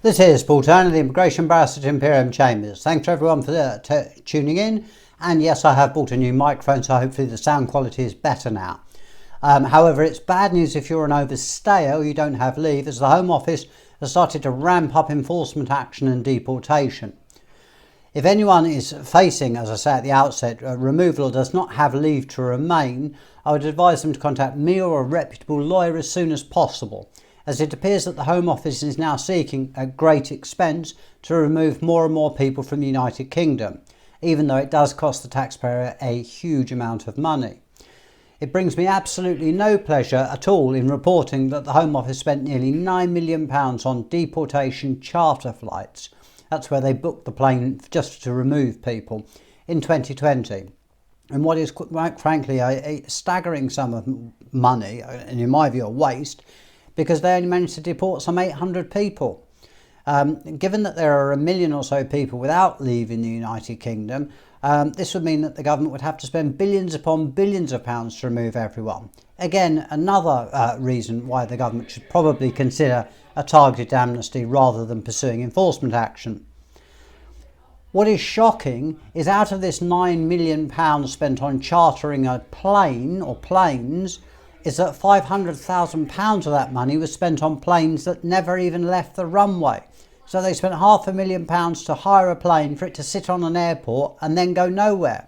This is Paul Turner, the Immigration Barrister at Imperium Chambers. Thanks to everyone for tuning in. And yes, I have bought a new microphone, so hopefully the sound quality is better now. However, it's bad news if you're an overstayer or you don't have leave, as the Home Office has started to ramp up enforcement action and deportation. If anyone is facing, as I say at the outset, removal or does not have leave to remain, I would advise them to contact me or a reputable lawyer as soon as possible, as it appears that the Home Office is now seeking, at great expense, to remove more and more people from the United Kingdom, even though it does cost the taxpayer a huge amount of money. It brings me absolutely no pleasure at all in reporting that the Home Office spent nearly £9 million on deportation charter flights. That's where they booked the plane just to remove people in 2020. And what is quite frankly a staggering sum of money, and in my view a waste, because they only managed to deport some 800 people. Given that there are 1 million or so people without leave in the United Kingdom, this would mean that the government would have to spend billions upon billions of pounds to remove everyone. Again, another reason why the government should probably consider a targeted amnesty rather than pursuing enforcement action. What is shocking is out of this £9 million spent on chartering a plane or planes, is that £500,000 of that money was spent on planes that never even left the runway. So they spent £500,000 to hire a plane for it to sit on an airport and then go nowhere.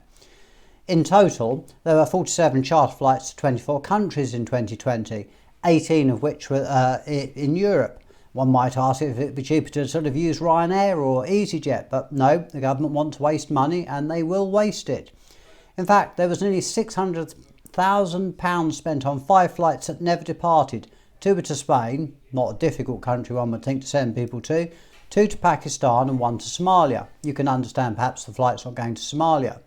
In total, there were 47 charter flights to 24 countries in 2020, 18 of which were in Europe. One might ask if it would be cheaper to sort of use Ryanair or EasyJet, but no, the government want to waste money and they will waste it. In fact, there was nearly £600,000 spent on 5 flights that never departed. 2 were to Spain, not a difficult country one would think to send people to, 2 to Pakistan and 1 to Somalia. You can understand perhaps the flight's not going to Somalia.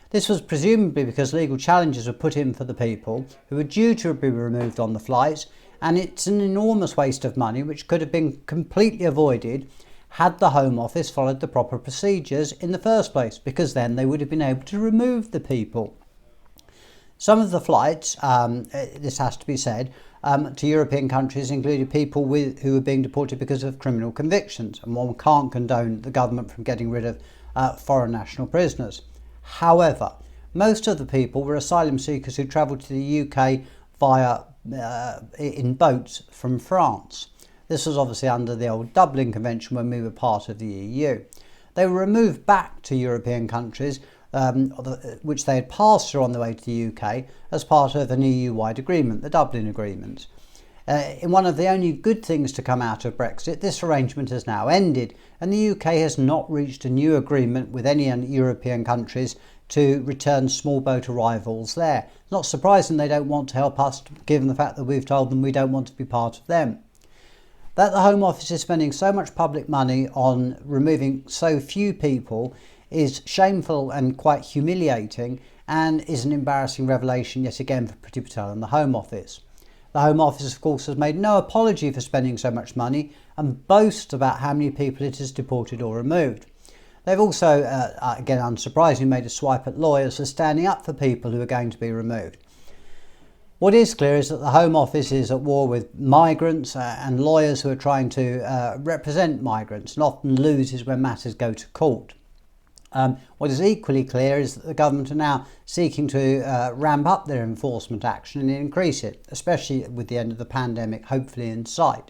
This was presumably because legal challenges were put in for the people who were due to be removed on the flights, and it's an enormous waste of money which could have been completely avoided had the Home Office followed the proper procedures in the first place, because then they would have been able to remove the people. Some of the flights, this has to be said, to European countries included people who were being deported because of criminal convictions, and one can't condone the government from getting rid of foreign national prisoners. However, most of the people were asylum seekers who travelled to the UK in boats from France. This was obviously under the old Dublin Convention when we were part of the EU. They were removed back to European countries which they had passed through on the way to the UK as part of an EU-wide agreement, the Dublin Agreement. In one of the only good things to come out of Brexit, this arrangement has now ended, and the UK has not reached a new agreement with any European countries to return small boat arrivals there. It's not surprising they don't want to help us, given the fact that we've told them we don't want to be part of them. That the Home Office is spending so much public money on removing so few people is shameful and quite humiliating, and is an embarrassing revelation yet again for Priti Patel and the Home Office. The Home Office, of course, has made no apology for spending so much money and boasts about how many people it has deported or removed. They've also, again unsurprisingly, made a swipe at lawyers for standing up for people who are going to be removed. What is clear is that the Home Office is at war with migrants and lawyers who are trying to represent migrants, and often loses when matters go to court. What is equally clear is that the government are now seeking to ramp up their enforcement action and increase it, especially with the end of the pandemic hopefully in sight.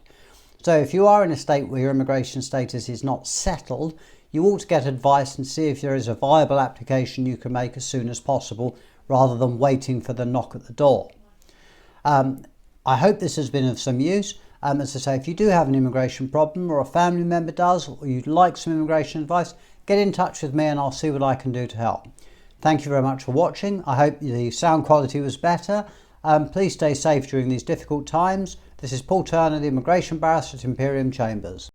So if you are in a state where your immigration status is not settled, you ought to get advice and see if there is a viable application you can make as soon as possible, rather than waiting for the knock at the door. I hope this has been of some use. As I say, if you do have an immigration problem, or a family member does, or you'd like some immigration advice, get in touch with me and I'll see what I can do to help. Thank you very much for watching. I hope the sound quality was better. Please stay safe during these difficult times. This is Paul Turner, the Immigration Barrister at Imperium Chambers.